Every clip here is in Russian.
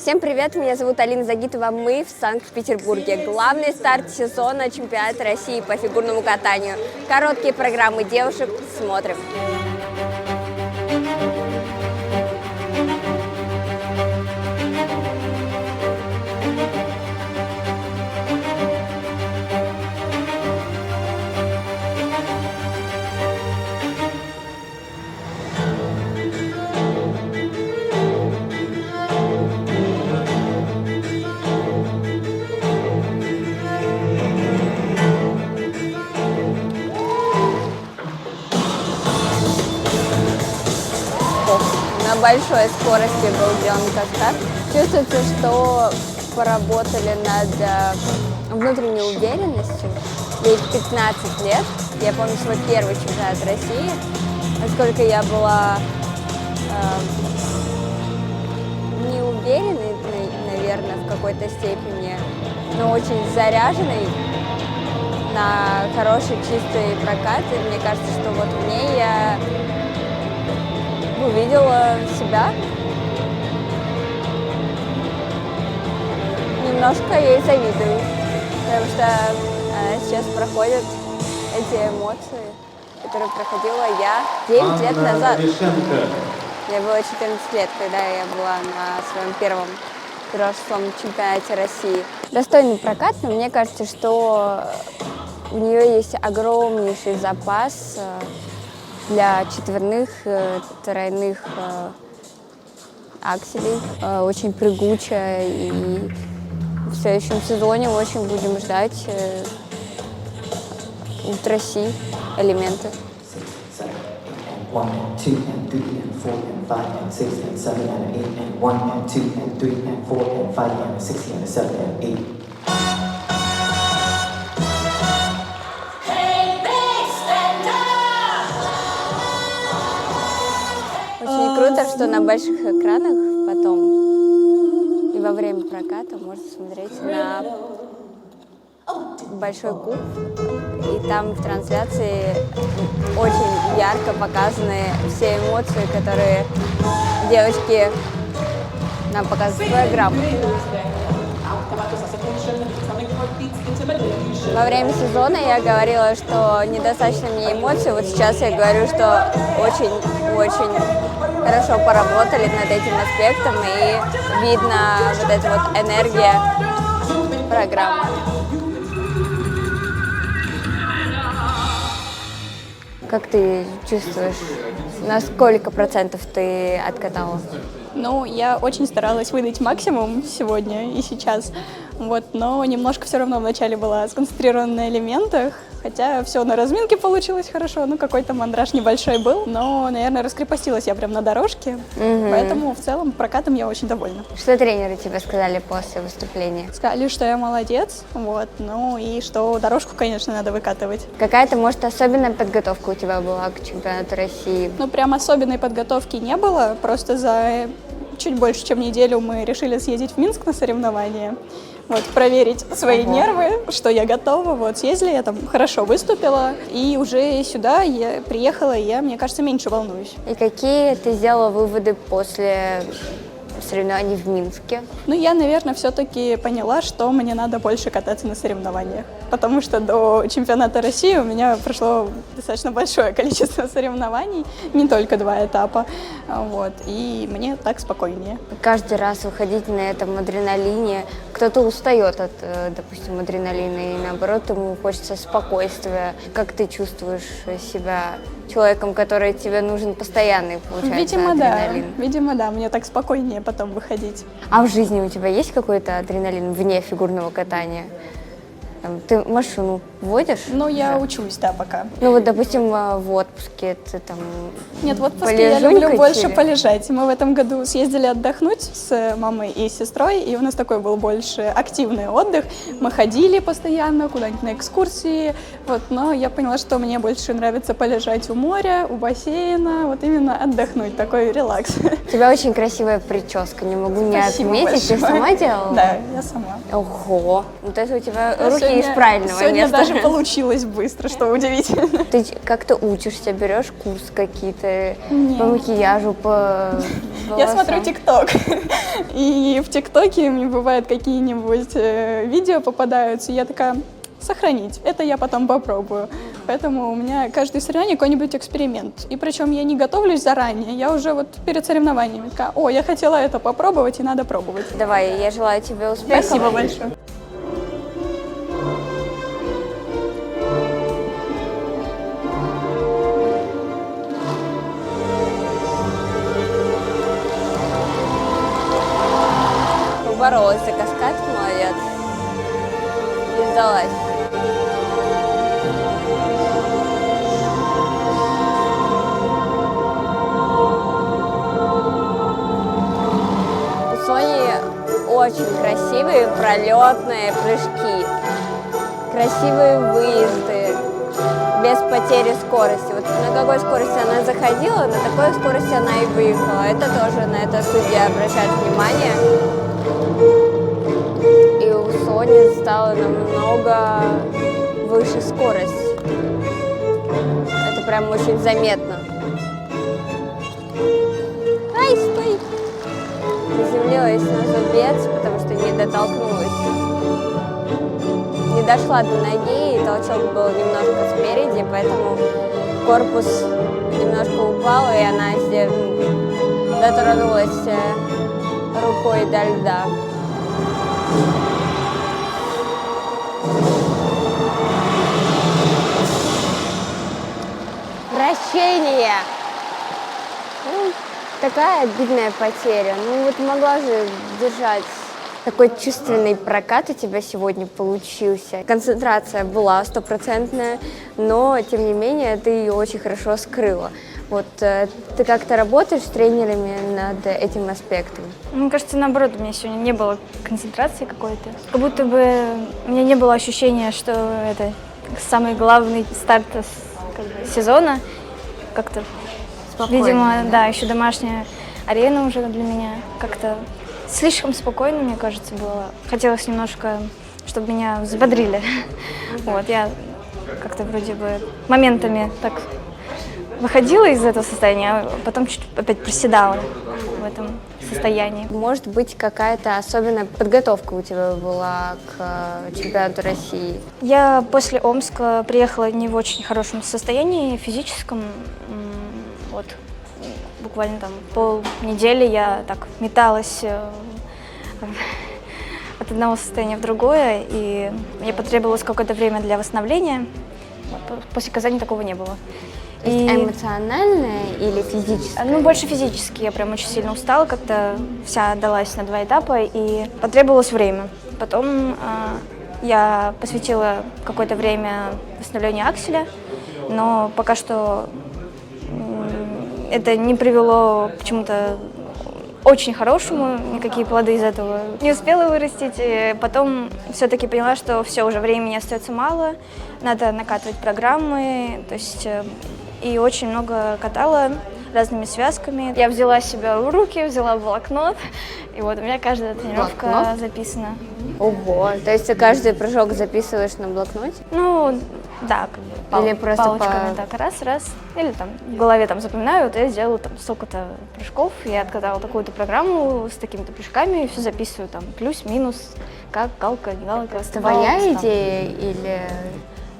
Всем привет, меня зовут Алина Загитова, мы в Санкт-Петербурге. Главный старт сезона чемпионата России по фигурному катанию. Короткие программы девушек, смотрим. На большой скорости был сделан каскад. Чувствуется, что поработали над внутренней уверенностью. Ей 15 лет. Я помню свой первый чемпионат России. Насколько я была неуверенной, наверное, в какой-то степени, но очень заряженной на хороший чистый прокат. И мне кажется, что вот в ней я увидела себя. Немножко ей завидую, потому что сейчас проходят эти эмоции, которые проходила я 9 лет назад. Мне было 14 лет, когда я была на своем первом взрослом чемпионате России. Достойный прокат, но мне кажется, что у нее есть огромнейший запас для четверных, тройных акселей. Очень прыгучая, и в следующем сезоне очень будем ждать ультра Си элементы. 1 and 2 and 3 and 4 and 5 and 6 and 7 and 8 and 1 and 2 and 3 and 4 and 5 and 6 and 7 and 8. Очень круто, что на больших экранах потом и во время проката можно смотреть на большой куб. И там в трансляции очень ярко показаны все эмоции, которые девочки нам показывают в программу. Во время сезона я говорила, что недостаточно мне эмоций. Вот сейчас я говорю, что очень-очень хорошо поработали над этим аспектом, и видно вот эта вот энергия программы. Как ты чувствуешь, на сколько процентов ты откатала? Ну, я очень старалась выдать максимум сегодня и сейчас, вот, но немножко все равно вначале была сконцентрирована на элементах, хотя все на разминке получилось хорошо, ну, какой-то мандраж небольшой был, но, наверное, раскрепостилась я прям на дорожке, поэтому в целом прокатом я очень довольна. Что тренеры тебе сказали после выступления? Сказали, что я молодец, вот, ну и что дорожку, конечно, надо выкатывать. Какая-то, может, особенная подготовка у тебя была к чемпионату России? Ну, прям особенной подготовки не было, просто за чуть больше, чем неделю мы решили съездить в Минск на соревнования, вот, проверить свои нервы, что я готова, вот, съездили, я там хорошо выступила, и уже сюда я приехала, и я, мне кажется, меньше волнуюсь. И какие ты сделала выводы после соревнований в Минске? Ну, я, наверное, все-таки поняла, что мне надо больше кататься на соревнованиях, потому что до чемпионата России у меня прошло достаточно большое количество соревнований, не только 2 этапа, вот, и мне так спокойнее. Каждый раз выходить на этом адреналине, кто-то устает от, допустим, адреналина, и наоборот, ему хочется спокойствия. Как ты чувствуешь себя человеком, который тебе нужен постоянный, получается, адреналин? Видимо, да, мне так спокойнее потом выходить. А в жизни у тебя есть какой-то адреналин вне фигурного катания? Ты машину водишь? Ну, я учусь, да, пока. Ну вот, допустим, в отпуске ты там Нет, в отпуске я люблю больше полежать. Мы в этом году съездили отдохнуть с мамой и сестрой, и у нас такой был больше активный отдых. Мы ходили постоянно куда-нибудь на экскурсии, вот, но я поняла, что мне больше нравится полежать у моря, у бассейна, вот именно отдохнуть, такой релакс. У тебя очень красивая прическа, не могу не отметить. Ты сама делала? Да, я сама. Ого, вот это у тебя руки из правильного сегодня места. даже получилось быстро, что удивительно. Ты как-то учишься, берешь курс какие-то Нет. по макияжу, по волосам? Я смотрю ТикТок, и в ТикТоке мне бывают какие-нибудь видео попадаются, и я такая, сохранить, это я потом попробую. Поэтому у меня каждое соревнование какой-нибудь эксперимент. И причем я не готовлюсь заранее, я уже вот перед соревнованиями такая, о, я хотела это попробовать, и надо пробовать. Давай, я желаю тебе успехов. Спасибо большое. Поборолась за каскад, молодец. Не сдалась. У Сони очень красивые пролетные прыжки, красивые выезды, без потери скорости. Вот на какой скорости она заходила, на такой скорости она и выехала. Это тоже, на это судья обращает внимание. И у Сони стала намного выше скорость. Это прям очень заметно. Ай, стой! Приземлилась на зубец, потому что не дотолкнулась. Не дошла до ноги, и толчок был немножко спереди, поэтому корпус немножко упал, и она дотронулась рукой до льда. Прощение! Ну, такая обидная потеря. Ну вот могла же держать. Такой чувственный прокат у тебя сегодня получился. Концентрация была стопроцентная, но тем не менее ты ее очень хорошо скрыла. Вот ты как-то работаешь с тренерами над этим аспектом? Мне кажется, наоборот, у меня сегодня не было концентрации какой-то. Как будто бы у меня не было ощущения, что это самый главный старт сезона. Как-то, Спокойно, видимо, да, еще домашняя арена уже для меня как-то слишком спокойно, мне кажется, было. Хотелось немножко, чтобы меня взбодрили. Вот, я как-то вроде бы моментами так выходила из этого состояния, а потом чуть опять проседала в этом состоянии. Может быть, какая-то особенная подготовка у тебя была к чемпионату России? Я после Омска приехала не в очень хорошем состоянии физическом. Вот, буквально там полнедели я так металась от одного состояния в другое, и мне потребовалось какое-то время для восстановления. После Казани такого не было. И эмоциональное или физическое? Ну, больше физически. Я прям очень сильно устала, как-то вся отдалась на 2 этапа, и потребовалось время. Потом я посвятила какое-то время восстановлению акселя, но пока что это не привело к чему-то очень хорошему, никакие плоды из этого не успела вырастить. И потом все-таки поняла, что все, уже времени остается мало, надо накатывать программы, то есть и очень много катала разными связками. Я взяла себя в руки, взяла блокнот, и вот у меня каждая тренировка записана. Ого, то есть ты каждый прыжок записываешь на блокноте? Ну, да, как бы Или просто палочками так, раз, или там в голове там запоминаю, вот я сделала там столько-то прыжков, я откатала такую-то программу с такими-то прыжками, и все записываю там плюс-минус, как галка, не галка, Твоя там. идея или...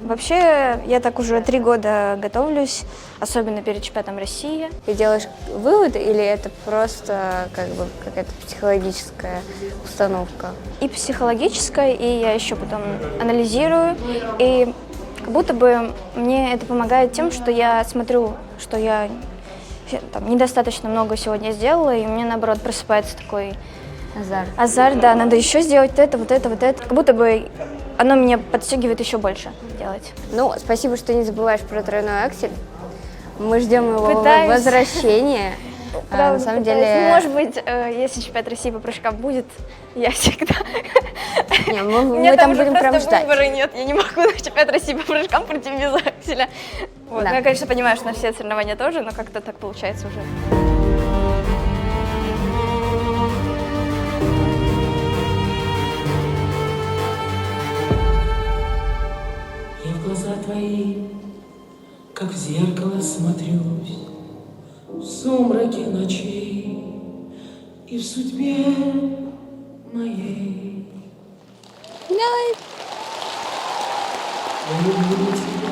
Вообще, я так уже 3 года готовлюсь, особенно перед чемпионатом России. Ты делаешь вывод или это просто как бы какая-то психологическая установка? И психологическое, и я еще потом анализирую, и как будто бы мне это помогает тем, что я смотрю, что я там недостаточно много сегодня сделала, и у меня, наоборот, просыпается такой азарт, да, надо еще сделать это, вот это, вот это. Как будто бы оно меня подстегивает еще больше делать. Ну, спасибо, что не забываешь про тройной аксель. Мы ждем его Пытаюсь. возвращения. Правда, На самом пытаюсь. деле... Ну, может быть, если чемпионат России по прыжкам будет, я всегда... Не, У мы меня там уже будем прям просто ждать. выбора нет, я не могу на чемпионат России по прыжкам пройти без акселя. Вот. Да. Ну, я, конечно, понимаю, что на все соревнования тоже, но как-то так получается уже. как в зеркало смотрюсь в сумраке ночей и в судьбе моей. Давай. Я люблю тебя.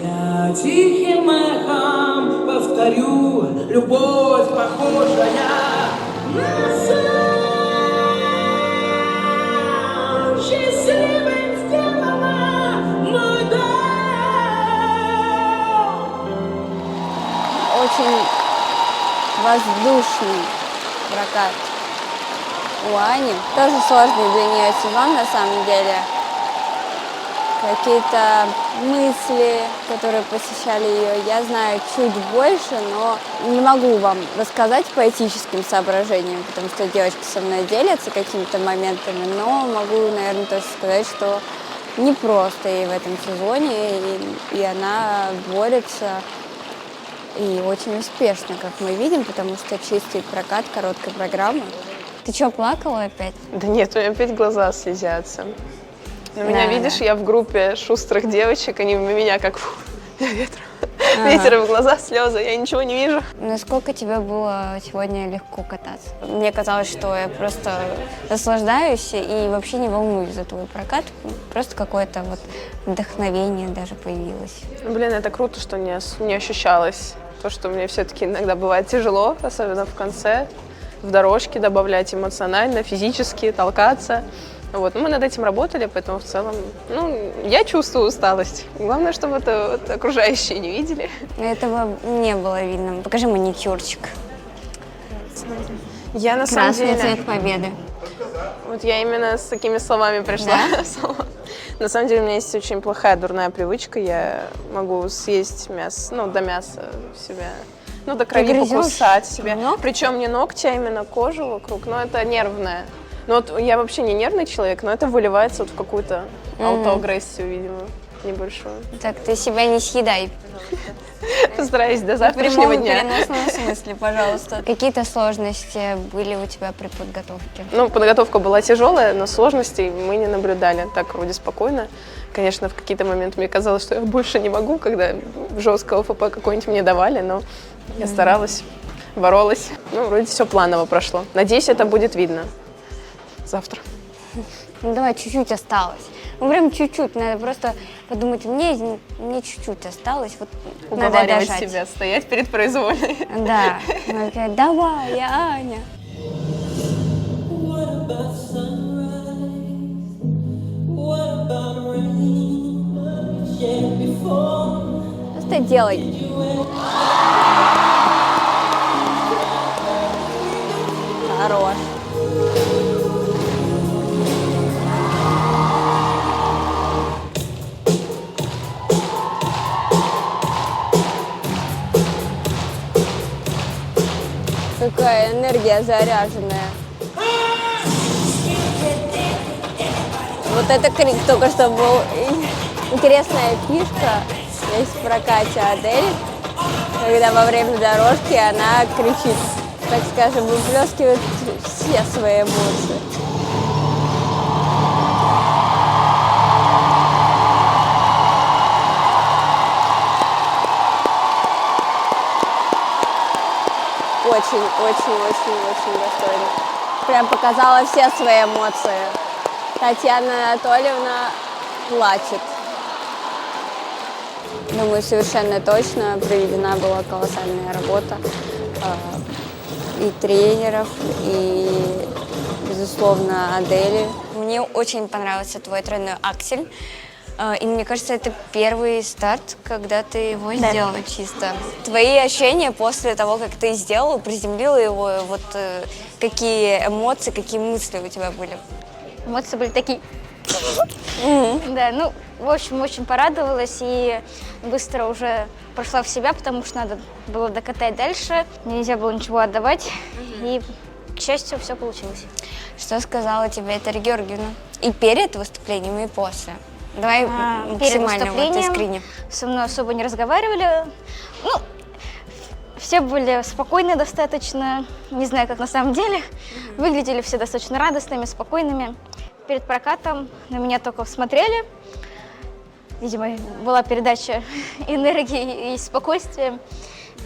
Я тихим эхом повторю, любовь похожая на сон. Счастливым сделала мой дом. Очень воздушный прокат у Ани. Тоже сложный для нее сезон на самом деле. Какие-то мысли, которые посещали ее, я знаю чуть больше, но не могу вам рассказать по этическим соображениям, потому что девочки со мной делятся какими-то моментами, но могу, наверное, тоже сказать, что не просто ей в этом сезоне, и она борется, и очень успешно, как мы видим, потому что чистый прокат короткой программы. Ты что, плакала опять? Да нет, у меня опять глаза слезятся. На меня, видишь, я в группе шустрых девочек, они на меня как ветер. Ветер в глаза, слезы, я ничего не вижу. Насколько тебе было сегодня легко кататься? Мне казалось, что я просто наслаждаюсь и вообще не волнуюсь за твой прокат. Просто какое-то вот вдохновение даже появилось. Блин, это круто, что не ощущалось. То, что мне все-таки иногда бывает тяжело, особенно в конце, в дорожке добавлять эмоционально, физически, толкаться. Вот. Мы над этим работали, поэтому в целом, я чувствую усталость. Главное, чтобы это вот окружающие не видели. Этого не было видно. Покажи маникюрчик. Я на самом Красный деле... цвет победы. Вот я именно с такими словами пришла. Да? На самом деле у меня есть очень плохая дурная привычка. Я могу съесть мясо, до мяса себя. До крови грызешь покусать себя. ногти? Причем не ногти, а именно кожу вокруг. Но это нервное. Вот я вообще не нервный человек, но это выливается вот в какую-то аутоагрессию, видимо, небольшую. Так, ты себя не съедай. Постараюсь до В завтрашнего прямом дня. переносном смысле, пожалуйста. Какие-то сложности были у тебя при подготовке? Подготовка была тяжелая, но сложностей мы не наблюдали. Так, вроде спокойно. Конечно, в какие-то моменты мне казалось, что я больше не могу, когда жесткого ФП какой-нибудь мне давали, но я старалась, боролась. Вроде все планово прошло. Надеюсь, это будет видно завтра. Давай, чуть-чуть осталось. Прям чуть-чуть, надо просто подумать, мне чуть-чуть осталось, вот надо Уговаривать дожать. себя, стоять перед произвольной. Да, давай, Аня. What about sunrise? What about rain? Yeah, before. Просто делай. Хорош. Какая энергия заряженная. Вот это крик только что был. Интересная фишка есть в прокате Адель, когда во время дорожки она кричит, так скажем, выплескивает все свои эмоции. Очень достойно. Прям показала все свои эмоции. Татьяна Анатольевна плачет. Думаю, совершенно точно проведена была колоссальная работа и тренеров, и, безусловно, Адели. Мне очень понравился твой тройной аксель. И мне кажется, это первый старт, когда ты его сделала чисто. Твои ощущения после того, как ты сделала, приземлила его, вот какие эмоции, какие мысли у тебя были? Эмоции были такие. Да, в общем, очень порадовалась и быстро уже прошла в себя, потому что надо было докатать дальше. Нельзя было ничего отдавать. И, к счастью, все получилось. Что сказала тебе Этери Георгиевна? И перед выступлением, и после? Давай Перед максимально вот искренне. со мной особо не разговаривали. Все были спокойны достаточно, не знаю, как на самом деле. Выглядели все достаточно радостными, спокойными. Перед прокатом на меня только смотрели. видимо, была передача энергии и спокойствия.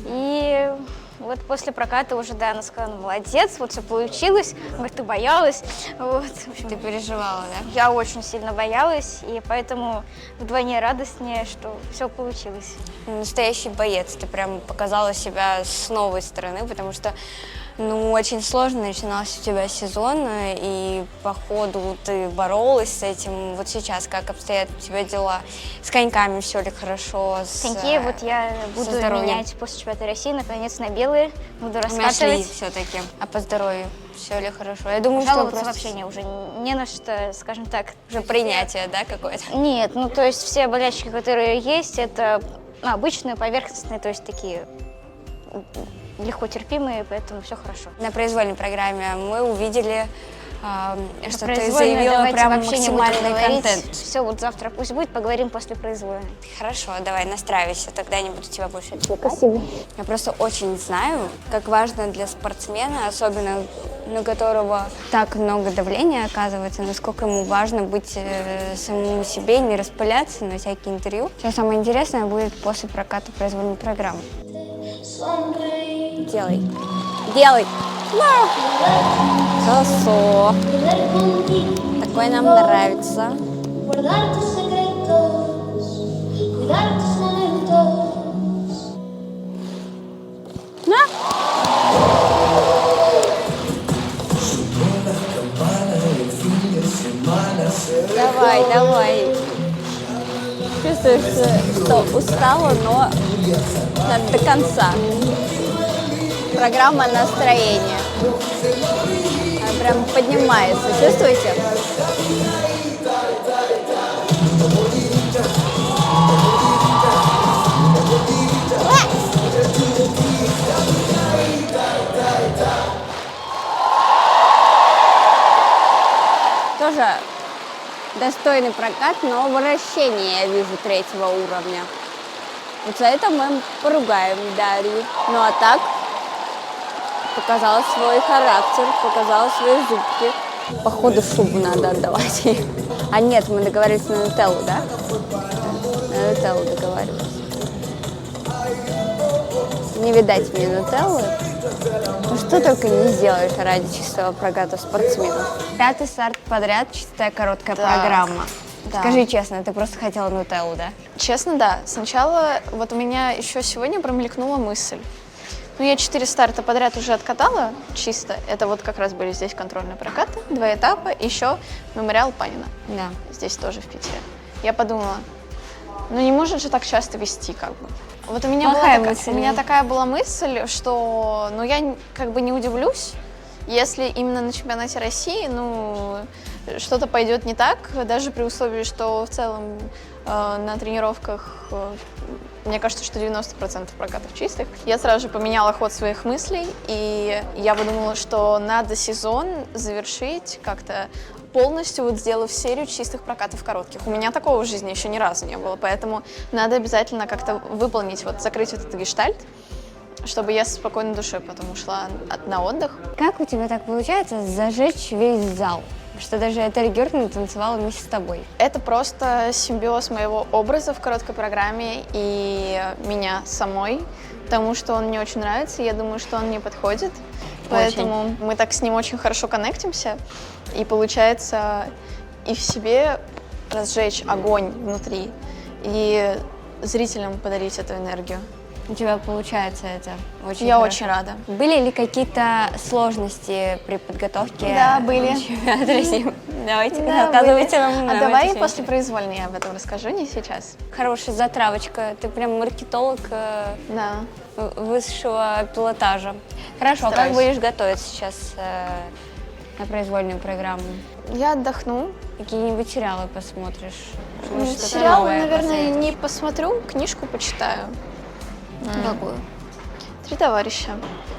И вот после проката уже, да, она сказала, ну, молодец, вот все получилось. Она говорит, ты боялась. Вот, в общем, Ты переживала, да? я очень сильно боялась, и поэтому вдвойне радостнее, что все получилось. Настоящий боец. Ты прям показала себя с новой стороны, потому что, ну, очень сложно начинался у тебя сезон, и по ходу ты боролась с этим. Вот сейчас как обстоят у тебя дела? С коньками все ли хорошо? Коньки вот я буду здоровьем? менять после чемпионата России, наконец, на белые, буду Нашли раскатывать. все-таки. А по здоровью все ли хорошо? Я думаю, Жаловаться что просто вообще уже не на что, скажем так. уже принятие, да, какое-то? Нет, ну то есть все болячки, которые есть, это обычные, поверхностные, то есть такие легко терпимые, поэтому все хорошо. На произвольной программе мы увидели, что ты Произвольную заявила давайте прям вообще не будем максимальный говорить. контент. Все, вот завтра пусть будет, поговорим после произвольной. Хорошо, давай, настраивайся, тогда не буду тебя больше отвлекать. Спасибо. Я просто очень знаю, как важно для спортсмена, особенно на которого так много давления оказывается, насколько ему важно быть самому себе, не распыляться на всякие интервью. Все самое интересное будет после проката произвольной программы. Делай. Делай. Хорошо. Такой нам нравится. Guardar tus secretos, cuidar tus momentos. Давай, давай. Чувствуешь, что устала, но надо до конца. Программа настроения. Она прям поднимается. Чувствуете? Тоже достойный прокат, но вращение я вижу 3-го уровня. Вот за это мы поругаем Дарью. Ну а так, показала свой характер, показала свои зубки. Походу шубу надо отдавать ей. А нет, мы договорились на нутеллу, да? На нутеллу договаривались. Не видать мне нутеллы. Ну что только не сделаешь ради чистого проката спортсменов. 5-й старт подряд, чистая короткая программа. Да. Скажи честно, ты просто хотела нутеллу, да? Честно, да. Сначала вот у меня еще сегодня промелькнула мысль. Ну, я 4 старта подряд уже откатала чисто. Это вот как раз были здесь контрольные прокаты, 2 этапа, еще мемориал Панина. Да. Здесь тоже в Питере. Я подумала, ну не может же так часто вести как бы. Вот у меня, мысль. у меня такая была мысль, что ну я как бы не удивлюсь, если именно на чемпионате России, ну, что-то пойдет не так, даже при условии, что в целом на тренировках, мне кажется, что 90% прокатов чистых. Я сразу же поменяла ход своих мыслей, и я подумала, что надо сезон завершить как-то полностью, вот сделав серию чистых прокатов коротких. У меня такого в жизни еще ни разу не было, поэтому надо обязательно как-то выполнить, вот закрыть вот этот гештальт, чтобы я с спокойной душой потом ушла на отдых. Как у тебя так получается зажечь весь зал? Что даже Этери Георгиевна танцевала вместе с тобой. Это просто симбиоз моего образа в короткой программе и меня самой, потому что он мне очень нравится, и я думаю, что он мне подходит. Поэтому мы так с ним очень хорошо коннектимся, и получается и в себе разжечь огонь внутри, и зрителям подарить эту энергию. У тебя получается это очень Я хорошо. очень рада. Были ли какие-то сложности при подготовке? Да, были. Чемпионата России? Давайте, Да, рассказывайте были. нам. А нам давай это всё после произвольной я об этом расскажу, не сейчас. Хорошая затравочка. Ты прям маркетолог Да. высшего пилотажа. Хорошо, а как Стараюсь. будешь готовиться сейчас на произвольную программу? Я отдохну. Какие-нибудь сериалы посмотришь? Может, что-то Сериал, новое наверное, посоветуешь? не посмотрю, книжку почитаю. Какую? «Три товарища».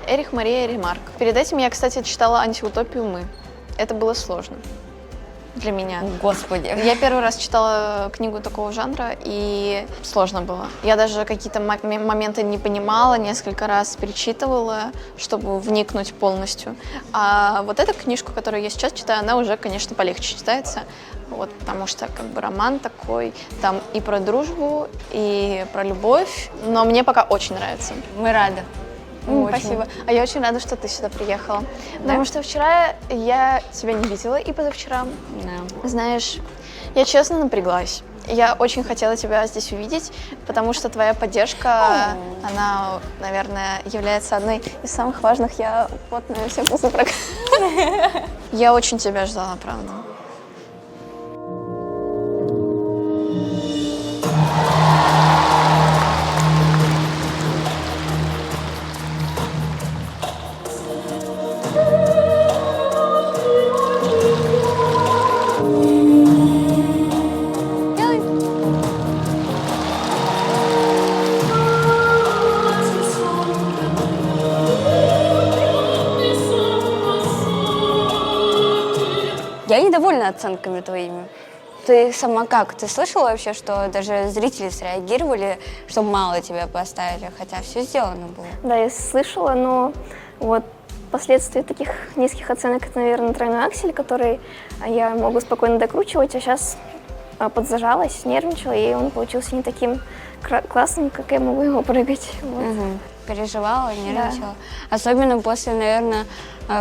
Эрих Мария Ремарк. Перед этим я, кстати, читала «Антиутопию мы». Это было сложно. для меня. Господи. Я первый раз читала книгу такого жанра, и сложно было. Я даже какие-то моменты не понимала, несколько раз перечитывала, чтобы вникнуть полностью. А вот эту книжку, которую я сейчас читаю, она уже, конечно, полегче читается. Вот, потому что как бы роман такой, там и про дружбу, и про любовь, но мне пока очень нравится. Мы рады. Спасибо. А я очень рада, что ты сюда приехала. Потому что вчера я тебя не видела, и позавчера. Да. Знаешь, я честно напряглась. Я очень хотела тебя здесь увидеть, потому что твоя поддержка, она, наверное, является одной из самых важных. Я вот на все вкусы Я очень тебя ждала, правда. Я недовольна оценками твоими. Ты сама как? Ты слышала вообще, что даже зрители среагировали, что мало тебя поставили, хотя все сделано было? Да, я слышала, но вот последствия таких низких оценок — это, наверное, тройной аксель, который я могу спокойно докручивать, а сейчас подзажалась, нервничала, и он получился не таким классным, как я могу его прыгать. Вот. Переживала, нервничала. Да. Особенно после, наверное,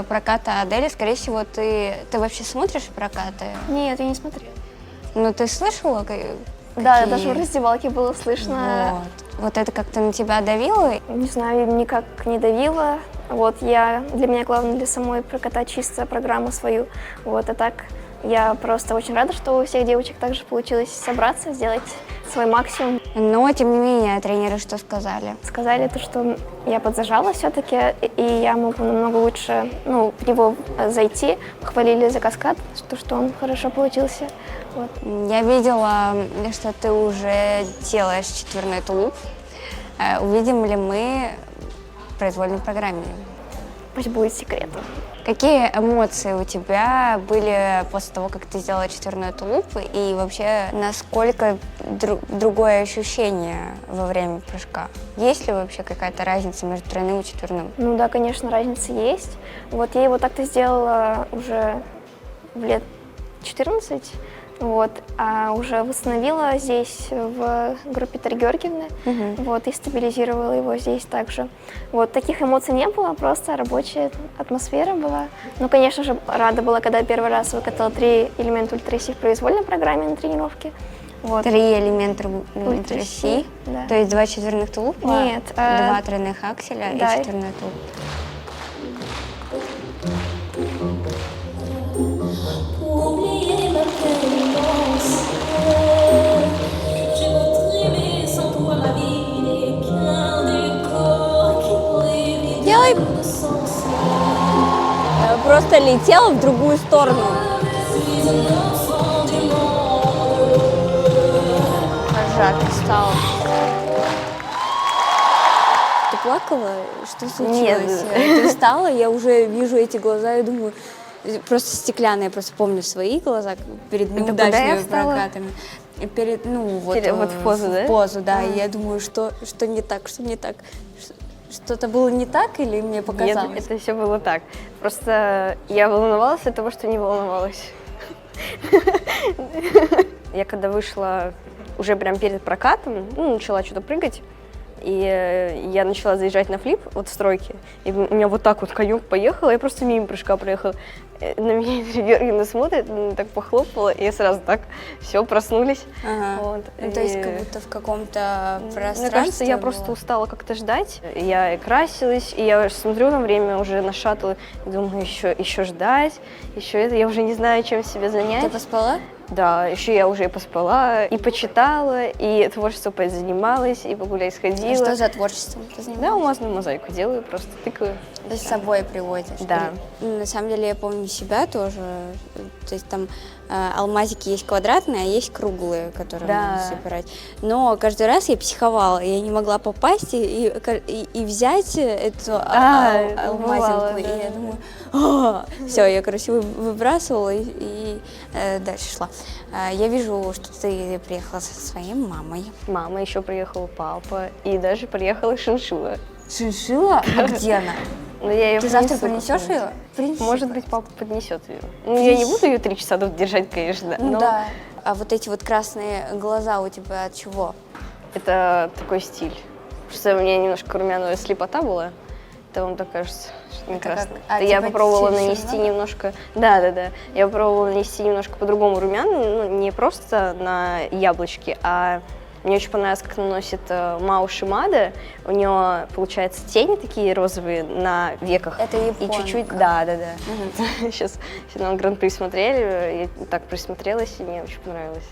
проката Адели. Скорее всего, ты вообще смотришь прокаты? Нет, я не смотрела. Ну, ты слышала? Да, даже в раздевалке было слышно. Вот это как-то на тебя давило? Не знаю, никак не давило. Вот для меня главное для самой прокатать чисто программу свою. Вот, а так я просто очень рада, что у всех девочек также получилось собраться, сделать свой максимум. Но, тем не менее, тренеры что сказали? Сказали то, что я подзажала все-таки, и я могу намного лучше в него зайти. Хвалили за каскад, что он хорошо получился. Вот. Я видела, что ты уже делаешь четверной тулуп. Увидим ли мы в произвольной программе? Пусть будет секретом. Какие эмоции у тебя были после того, как ты сделала четверной тулуп, и вообще насколько другое ощущение во время прыжка? Есть ли вообще какая-то разница между тройным и четверным? Ну да, конечно, разница есть. Вот я его так-то сделала уже в лет 14, а уже восстановила здесь в группе Тари Георгиевны, и стабилизировала его здесь также. Таких эмоций не было, просто рабочая атмосфера была. Ну, конечно же, рада была, когда первый раз выкатала 3 элемента ультраси в произвольной программе на тренировке. 3 элемента ультраси, да. То есть 2 четверных тулупа, Нет, 2 тройных акселя и четверной тулуп. Делай! Просто летел в другую сторону. Жарко стало. Ты плакала? Что случилось? Нет. Ты встала, я уже вижу эти глаза и думаю, просто стеклянные, я просто помню свои глаза перед неудачными прокатами. В позу, да? В позу, да. И я думаю, что не так, что не так. Что-то было не так или мне показалось? Нет, это все было так. Просто я волновалась от того, что не волновалась. Я когда вышла уже прям перед прокатом, начала что-то прыгать, и я начала заезжать на флип в стройке, и у меня вот так вот конек поехал, я просто мимо прыжка проехала. На меня Георгиевна смотрит, так похлопала, и я сразу так, все, проснулись. Ага. То есть как будто в каком-то пространстве. Мне кажется, я просто устала как-то ждать. Я красилась, и я смотрю на время уже на шаттл, и думаю, еще ждать, еще это, я уже не знаю, чем себя занять. Ты поспала? Да, еще я уже и поспала, и почитала, и творчеством позанималась, и погулять сходила. А что за творчеством ты занимаешься? Да, алмазную мозаику делаю, просто тыкаю. То есть с собой приводишь? Да. На самом деле я помню себя тоже, то есть там алмазики есть квадратные, а есть круглые, которые Да. можно собирать. Но каждый раз я психовала, я не могла попасть и взять эту это алмазинку. бывало, И да. я думаю, все, я, короче, выбрасывала и дальше шла. Я вижу, что ты приехала со своей мамой. Мама, еще приехала папа, и даже приехала шиншилла. Шиншилла? А где она? Но я ее Ты завтра принесу принесешь как-нибудь. ее? Принеси. Может быть, папа поднесет ее. Ну, я не буду ее 3 часа тут держать, конечно, Ну но да. А вот эти вот красные глаза у тебя от чего? это такой стиль. Просто у меня немножко румяная слепота была. Это вам так кажется, что не Это как- красно. а, Я типа попробовала через нанести чернила? немножко... Да. Я попробовала нанести немножко по-другому румяна, ну, не просто на яблочки, а мне очень понравилось, как наносит Мао Шимада. У нее, получается, тени такие розовые на веках. Это И японка. чуть-чуть... Да. Сейчас на Гран-при смотрели, я так присмотрелась, и мне очень понравилось.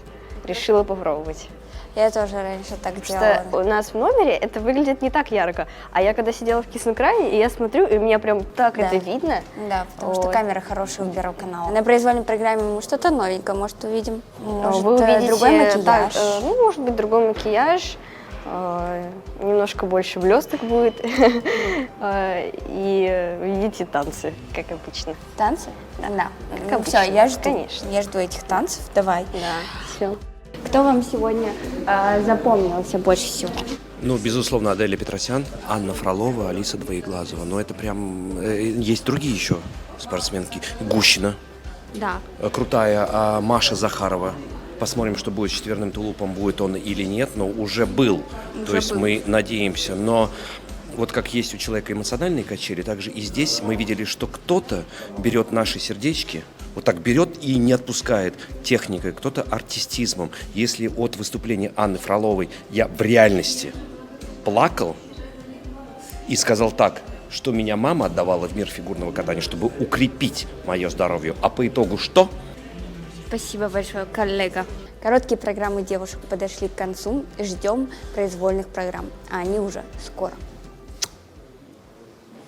Решила попробовать. Я тоже раньше так Что делала. у нас в номере это выглядит не так ярко. А я когда сидела в кисном кране, и я смотрю, и мне прям так Да. это видно. Да, потому что Вот. камера хорошая у Первого канала. На произвольной программе мы что-то новенькое, может, увидим. Может, Вы увидите другой макияж. так, ну, может быть, другой макияж, немножко больше блесток будет, и увидите танцы, как обычно. Танцы? Да. Как Все, обычно, я жду. конечно. Я жду этих танцев. Давай. Да, все. Кто вам сегодня запомнился больше всего? Ну, безусловно, Аделя Петросян, Анна Фролова, Алиса Двоеглазова. Но это прям... есть другие еще спортсменки. Гущина, Да. крутая, а Маша Захарова. Посмотрим, что будет с четверным тулупом, будет он или нет, но уже был. То есть мы надеемся. Но вот как есть у человека эмоциональные качели, также и здесь мы видели, что кто-то берет наши сердечки, вот так берет и не отпускает техникой, кто-то артистизмом. Если от выступления Анны Фроловой я в реальности плакал и сказал так, что меня мама отдавала в мир фигурного катания, чтобы укрепить мое здоровье. А по итогу что? Спасибо большое, коллега. Короткие программы девушек подошли к концу. Ждем произвольных программ. А они уже скоро.